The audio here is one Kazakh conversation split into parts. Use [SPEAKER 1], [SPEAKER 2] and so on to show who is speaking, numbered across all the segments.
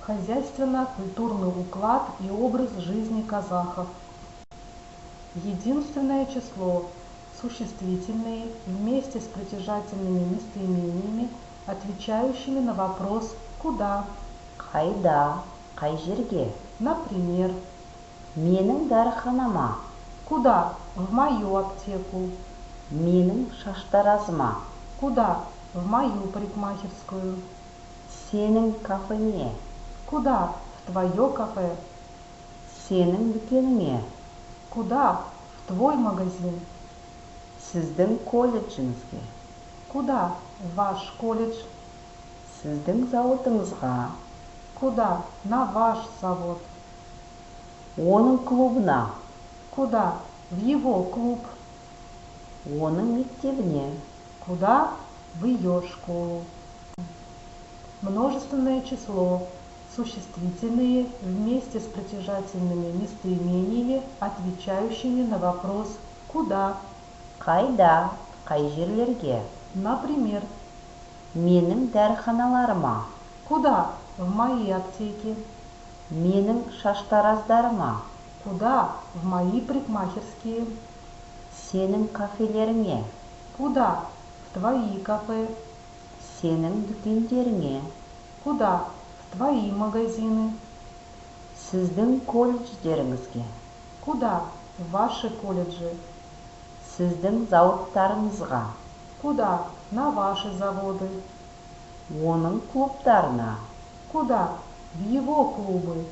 [SPEAKER 1] хозяйственно-культурный уклад и образ жизни казахов. Единственное число. Существительные вместе с притяжательными местоимениями, отвечающими на вопрос «куда?».
[SPEAKER 2] Қайда, қай жерге?
[SPEAKER 1] Например,
[SPEAKER 2] Менің дәріханама.
[SPEAKER 1] куда? В мою аптеку.
[SPEAKER 2] Менің шаштаразыма.
[SPEAKER 1] Куда? В мою парикмахерскую.
[SPEAKER 2] Сенің кафеңе.
[SPEAKER 1] Куда? В твое кафе.
[SPEAKER 2] Сенің дүкеніңе.
[SPEAKER 1] Куда? В твой магазин.
[SPEAKER 2] Сіздің колледжіңізге.
[SPEAKER 1] Куда? В ваш колледж.
[SPEAKER 2] Сіздің зауытыңызға.
[SPEAKER 1] Куда? На ваш завод.
[SPEAKER 2] Оның клубына.
[SPEAKER 1] Куда? В его клуб.
[SPEAKER 2] Оның мектебіне.
[SPEAKER 1] Куда? В ее школу. Множественное число. Существительные вместе с притяжательными местоимениями, отвечающими на вопрос «куда?».
[SPEAKER 2] Қайда, қай жерлерге?
[SPEAKER 1] Например,
[SPEAKER 2] Менің дәріханаларыма.
[SPEAKER 1] куда? В мои аптеки.
[SPEAKER 2] Менің шаштараздарыма.
[SPEAKER 1] Куда? В мои парикмахерские.
[SPEAKER 2] Сенің кафелеріңе.
[SPEAKER 1] Куда? В твои кафе.
[SPEAKER 2] Сенің дүкендеріңе.
[SPEAKER 1] Куда? В твои магазины.
[SPEAKER 2] Сіздің колледждеріңізге.
[SPEAKER 1] Куда? В ваши колледжи.
[SPEAKER 2] Сіздің зауыттарыңызға.
[SPEAKER 1] Куда? На ваши заводы.
[SPEAKER 2] Оның клубтарына.
[SPEAKER 1] Куда? В его клубы.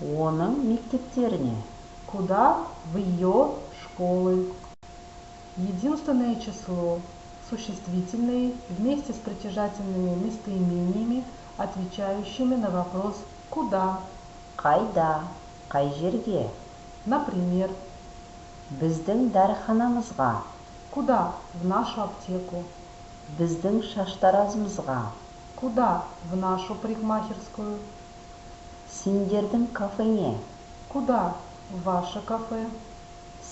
[SPEAKER 2] Оның мектептеріне.
[SPEAKER 1] Куда? В ее школы. Единственное число. Существительные вместе с притяжательными местоимениями, отвечающими на вопрос «куда?».
[SPEAKER 2] Қайда, қай жерге?
[SPEAKER 1] Например,
[SPEAKER 2] Біздің дәріханамызға.
[SPEAKER 1] куда? В нашу аптеку.
[SPEAKER 2] Біздің шаштаразымызға.
[SPEAKER 1] Куда? В нашу парикмахерскую.
[SPEAKER 2] Сендердің кафеңе.
[SPEAKER 1] Куда? В ваше кафе.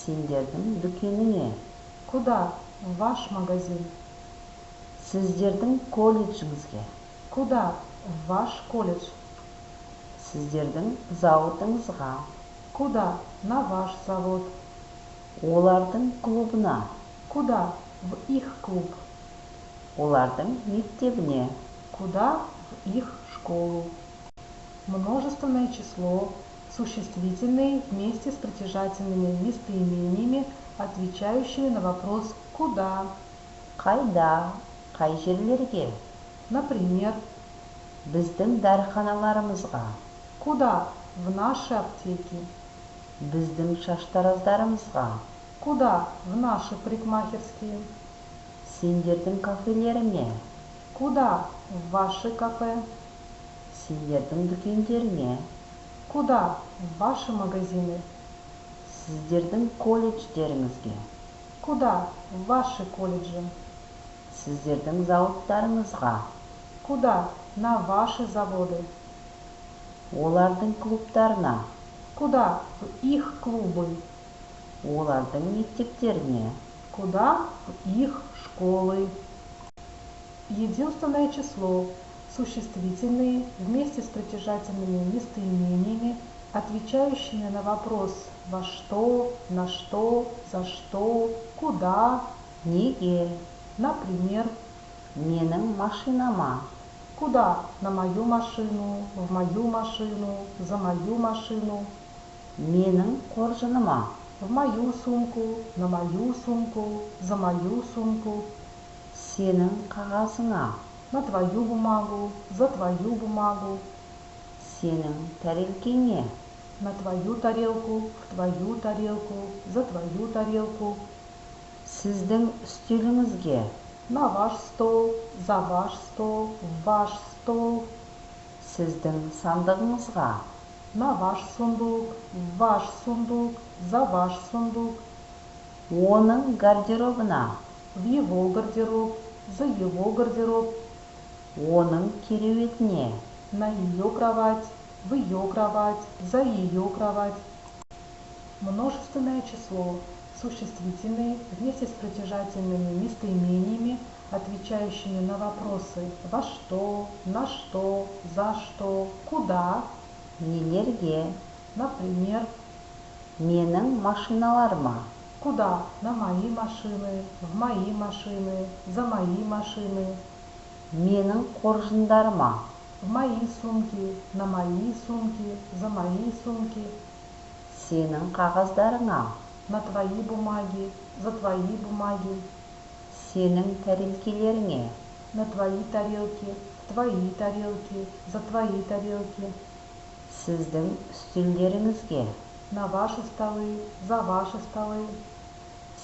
[SPEAKER 2] Сендердің дүкеніңе.
[SPEAKER 1] Куда? В ваш магазин.
[SPEAKER 2] Сіздердің колледжіңізге.
[SPEAKER 1] Куда? В ваш колледж.
[SPEAKER 2] Сіздердің зауытыңызға.
[SPEAKER 1] Куда? На ваш завод.
[SPEAKER 2] Олардың клубына.
[SPEAKER 1] Куда? В их клуб.
[SPEAKER 2] Олардың мектебіне.
[SPEAKER 1] Куда? В их школу. Множественное число. Существительные вместе с притяжательными местоимениями, отвечающими на вопрос «куда?».
[SPEAKER 2] Қайда, қай жерлерге?
[SPEAKER 1] Например,
[SPEAKER 2] Біздің дәріханаларымызға.
[SPEAKER 1] куда? В наши аптеки.
[SPEAKER 2] Біздің шаштараздарымызға.
[SPEAKER 1] Куда? В наши парикмахерские.
[SPEAKER 2] Сендердің кафелеріңе.
[SPEAKER 1] Куда? В ваши кафе.
[SPEAKER 2] Сендердің дүкендеріңе.
[SPEAKER 1] Куда? В ваши магазины.
[SPEAKER 2] Сіздердің колледждеріңізге.
[SPEAKER 1] Куда? В ваши колледжи.
[SPEAKER 2] Сіздердің зауыттарыңызға.
[SPEAKER 1] Куда? На ваши заводы.
[SPEAKER 2] Олардың клубтарына.
[SPEAKER 1] Куда? В их клубы.
[SPEAKER 2] Олардың мектептеріне.
[SPEAKER 1] Куда? В их школы. Единственное число. Существительные вместе с притяжательными местоимениями, отвечающими на вопрос «во что?», «на что?», «за что?», «куда?».
[SPEAKER 2] Неге?
[SPEAKER 1] Например,
[SPEAKER 2] Менің машинама.
[SPEAKER 1] куда? На мою машину, в мою машину, за мою машину.
[SPEAKER 2] Менің қоржыныма.
[SPEAKER 1] В мою сумку, на мою сумку, за мою сумку.
[SPEAKER 2] Сенің қағазыңа.
[SPEAKER 1] На твою бумагу, за твою бумагу.
[SPEAKER 2] Сенің тәрелкеңе.
[SPEAKER 1] На твою тарелку, в твою тарелку, за твою тарелку.
[SPEAKER 2] Сіздің үстеліңізге.
[SPEAKER 1] На ваш стол, за ваш стол, в ваш стол.
[SPEAKER 2] Сіздің сандығыңызға.
[SPEAKER 1] На ваш сундук, в ваш сундук, за ваш сундук.
[SPEAKER 2] Оның гардеробына.
[SPEAKER 1] В его гардероб, за его гардероб.
[SPEAKER 2] Оның кереуетіне.
[SPEAKER 1] На ее кровать, в ее кровать, за ее кровать. Множественное число. Существительные вместе с притяжательными местоимениями, отвечающими на вопросы во что, на что, за что, куда.
[SPEAKER 2] Нелерге.
[SPEAKER 1] Например,
[SPEAKER 2] Менің машиналарыма.
[SPEAKER 1] куда? На мои машины, в мои машины, за мои машины.
[SPEAKER 2] Менің қоржындарыма.
[SPEAKER 1] В мои сумки, на мои сумки, за мои сумки.
[SPEAKER 2] Сенің қағаздарыңа.
[SPEAKER 1] На твои бумаги, за твои бумаги.
[SPEAKER 2] Сенің тәрелкелеріңе.
[SPEAKER 1] На твои тарелки, в твои тарелки, за твои тарелки.
[SPEAKER 2] Сіздің үстелдеріңізге.
[SPEAKER 1] На ваши столы, за ваши столы.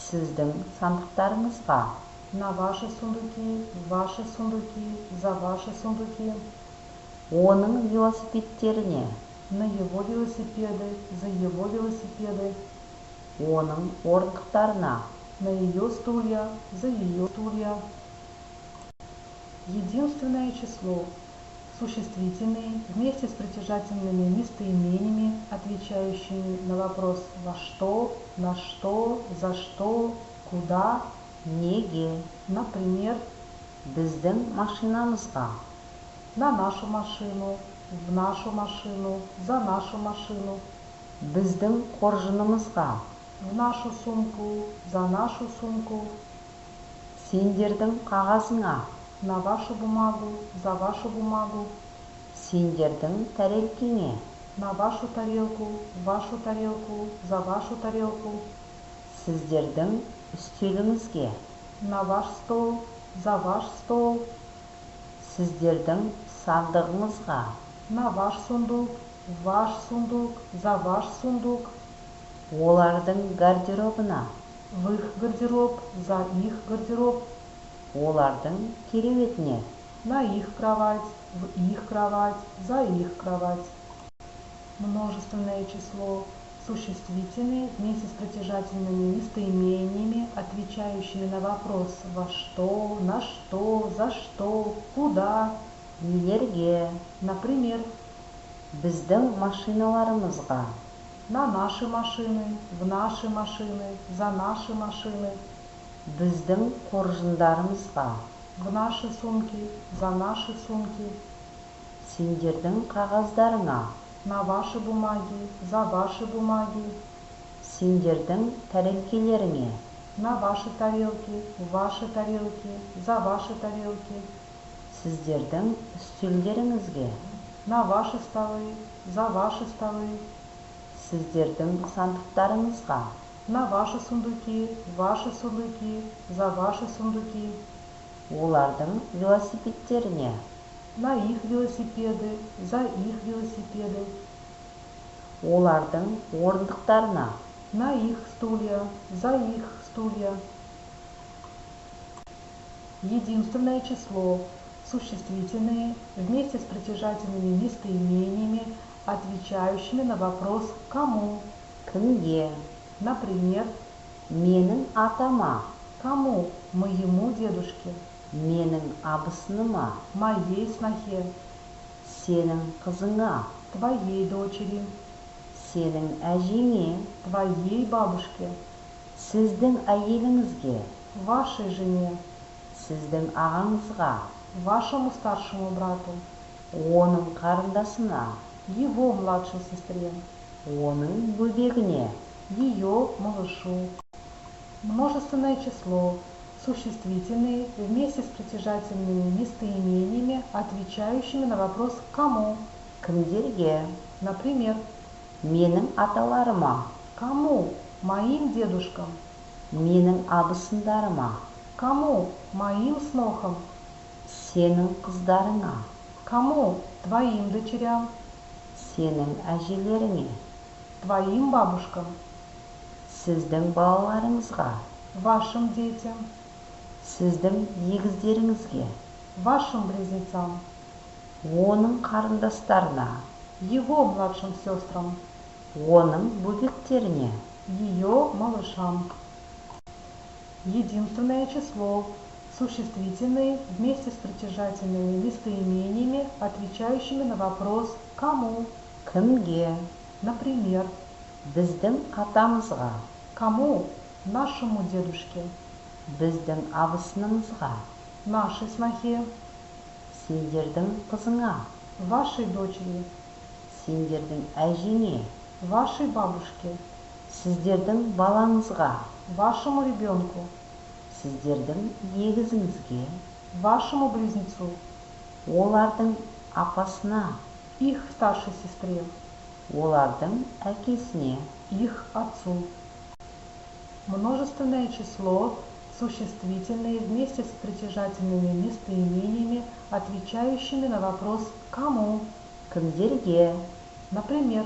[SPEAKER 2] Сіздің сандықтарыңызға.
[SPEAKER 1] На ваши сундуки, в ваши сундуки, за ваши сундуки.
[SPEAKER 2] Оның велосипедтеріне.
[SPEAKER 1] На его велосипеды, за его велосипеды.
[SPEAKER 2] Оның орындықтарына.
[SPEAKER 1] На ее стулья, за ее стулья. Единственное число. Существительные вместе с притяжательными местоимениями, отвечающими на вопрос во что, на что, за что, куда.
[SPEAKER 2] Неге.
[SPEAKER 1] Например,
[SPEAKER 2] Біздің машинамызға.
[SPEAKER 1] на нашу машину, в нашу машину, за нашу машину.
[SPEAKER 2] Біздің қоржынымызға.
[SPEAKER 1] В нашу сумку, за нашу сумку.
[SPEAKER 2] Сендердің қағазыңа.
[SPEAKER 1] На вашу бумагу, за вашу бумагу.
[SPEAKER 2] Сендердің тәрелкеңе.
[SPEAKER 1] На вашу тарелку, в вашу тарелку, за вашу тарелку.
[SPEAKER 2] Сіздердің үстеліңізге.
[SPEAKER 1] На ваш стол, за ваш стол.
[SPEAKER 2] Сіздердің сандығыңызға.
[SPEAKER 1] На ваш сундук, в ваш сундук, за ваш сундук.
[SPEAKER 2] Олардың гардеробына.
[SPEAKER 1] В их гардероб, за их гардероб.
[SPEAKER 2] Олардың кереуетіне.
[SPEAKER 1] На их кровать, в их кровать, за их кровать. Множественное число. Существительные вместе с притяжательными местоимениями, отвечающими на вопрос во что, на что, за что, куда.
[SPEAKER 2] Нелерге.
[SPEAKER 1] Например,
[SPEAKER 2] Біздің машиналарымызға.
[SPEAKER 1] на наши машины, в наши машины, за наши машины.
[SPEAKER 2] Біздің қоржындарымызға.
[SPEAKER 1] В наши сумки, за наши сумки.
[SPEAKER 2] Сендердің қағаздарыңа.
[SPEAKER 1] На ваши бумаги, за ваши бумаги.
[SPEAKER 2] Сендердің тәрелкелеріңе.
[SPEAKER 1] На ваши тарелки, в ваши тарелки, за ваши тарелки.
[SPEAKER 2] Сіздердің үстелдеріңізге.
[SPEAKER 1] На ваши столы, за ваши столы.
[SPEAKER 2] Сіздердің сандықтарыңызға.
[SPEAKER 1] На ваши сундуки, в ваши сундуки, за ваши сундуки.
[SPEAKER 2] Олардың велосипедтеріне.
[SPEAKER 1] На их велосипеды, за их велосипеды.
[SPEAKER 2] Олардың орындықтарына.
[SPEAKER 1] На их стулья, за их стулья. Единственное число. Существительные вместе с притяжательными местоимениями, отвечающими на вопрос кому.
[SPEAKER 2] Кімге.
[SPEAKER 1] Например,
[SPEAKER 2] Менің атама.
[SPEAKER 1] кому? Моему дедушке,
[SPEAKER 2] Менің абысыныма.
[SPEAKER 1] моей снохе,
[SPEAKER 2] Сенің қызыңа.
[SPEAKER 1] твоей дочери,
[SPEAKER 2] Сенің әжеңе.
[SPEAKER 1] твоей бабушке,
[SPEAKER 2] Сіздің әйеліңізге.
[SPEAKER 1] вашей жене,
[SPEAKER 2] Сіздің ағаңызға.
[SPEAKER 1] вашему старшему брату,
[SPEAKER 2] Оның қарындасына.
[SPEAKER 1] его младшей сестре,
[SPEAKER 2] Оның бөбегіне.
[SPEAKER 1] ее малышу. Множественное число. Существительные вместе с притяжательными местоимениями, отвечающими на вопрос кому.
[SPEAKER 2] Кімдерге.
[SPEAKER 1] Например,
[SPEAKER 2] Менің аталарыма.
[SPEAKER 1] кому? Моим дедушкам.
[SPEAKER 2] Менің абысындарыма.
[SPEAKER 1] Кому? Моим снохам.
[SPEAKER 2] Сенің қыздарыңа.
[SPEAKER 1] Кому? Твоим дочерям.
[SPEAKER 2] Сенің әжелеріңе.
[SPEAKER 1] Твоим бабушкам.
[SPEAKER 2] Сіздің балаларыңызға.
[SPEAKER 1] Вашим детям.
[SPEAKER 2] Сіздің егіздеріңізге.
[SPEAKER 1] Вашим близнецам.
[SPEAKER 2] Оның қарындастарына.
[SPEAKER 1] Его младшим сестрам.
[SPEAKER 2] Оның бөбектеріне.
[SPEAKER 1] Ее малышам. Единственное число. Существительные вместе с притяжательными местоимениями, отвечающими на вопрос кому.
[SPEAKER 2] Кімге.
[SPEAKER 1] Например,
[SPEAKER 2] Біздің атамызға.
[SPEAKER 1] кому? нашему дедушке,
[SPEAKER 2] біздің абысынымызға,
[SPEAKER 1] нашей снохе,
[SPEAKER 2] сендердің қызыңа,
[SPEAKER 1] вашей дочери,
[SPEAKER 2] сендердің әжеңе,
[SPEAKER 1] вашей бабушке,
[SPEAKER 2] сіздердің балаңызға,
[SPEAKER 1] вашему ребенку,
[SPEAKER 2] сіздердің егізіңізге,
[SPEAKER 1] вашему близнецу,
[SPEAKER 2] олардың апасына,
[SPEAKER 1] их старшей сестре,
[SPEAKER 2] олардың әкесіне.
[SPEAKER 1] их отцу. Множественное число, существительные вместе с притяжательными местоимениями, отвечающими на вопрос «кому?».
[SPEAKER 2] Кімдерге?
[SPEAKER 1] Например,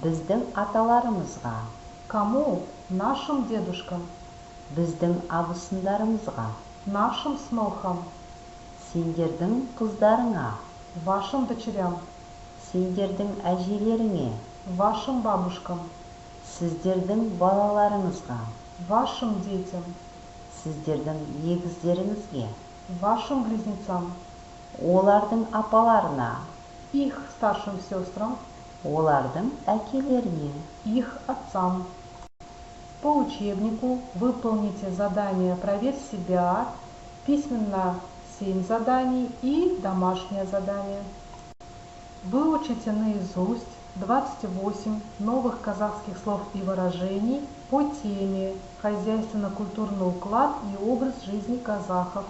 [SPEAKER 2] Біздің аталарымызға,
[SPEAKER 1] кому? Нашим дедушкам,
[SPEAKER 2] біздің абысындарымызға,
[SPEAKER 1] нашим снохам,
[SPEAKER 2] сендердің қыздарыңа,
[SPEAKER 1] вашим дочерям,
[SPEAKER 2] сендердің әжелеріңе,
[SPEAKER 1] вашим бабушкам,
[SPEAKER 2] сіздердің балаларыңызға,
[SPEAKER 1] вашим детям,
[SPEAKER 2] сіздердің егіздеріңізге,
[SPEAKER 1] вашим близнецам,
[SPEAKER 2] олардың апаларына,
[SPEAKER 1] их старшим сестрам,
[SPEAKER 2] олардың әкелеріне.
[SPEAKER 1] их отцам. По учебнику выполните задание «Проверь себя», письменно 7 заданий и домашнее задание. Выучите наизусть 28 новых казахских слов и выражений по теме «Хозяйственно-культурный уклад и образ жизни казахов».